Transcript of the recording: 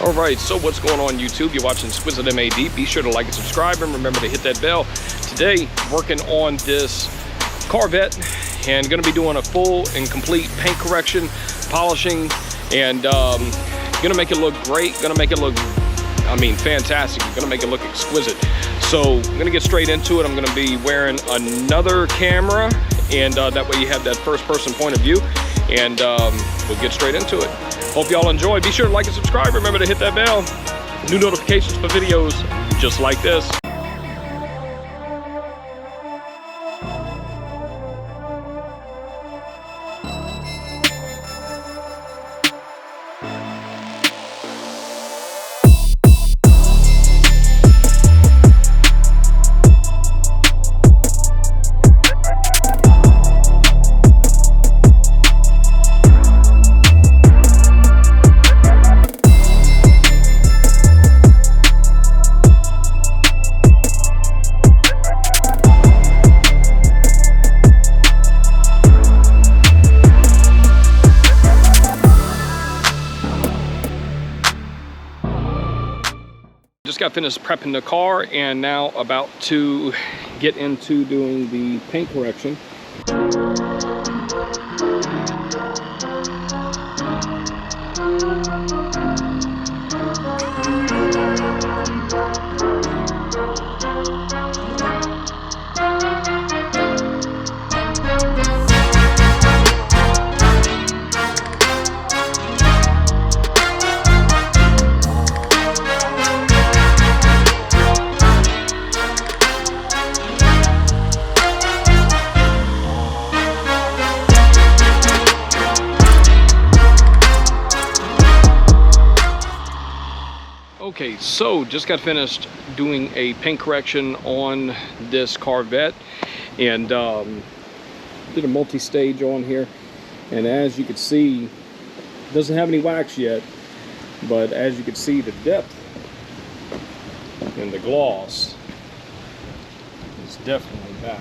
Alright, so what's going on YouTube? You're watching Exquisitemad. Be sure to like and subscribe and remember to hit that bell. Today, working on this Corvette and going to be doing a full and complete paint correction, polishing, and going to make it look great, going to make it look, I mean, fantastic. Going to make it look exquisite. So I'm going to get straight into it. I'm going to be wearing another camera, and that way you have that first person point of view, and we'll get straight into it. Hope y'all enjoy. Be sure to like and subscribe. Remember to hit that bell. New notifications for videos just like this. Just got finished prepping the car and now about to get into doing the paint correction. Okay, so just got finished doing a paint correction on this Corvette, and did a multi-stage on here, and as you can see, it doesn't have any wax yet, but as you can see, the depth and the gloss is definitely back.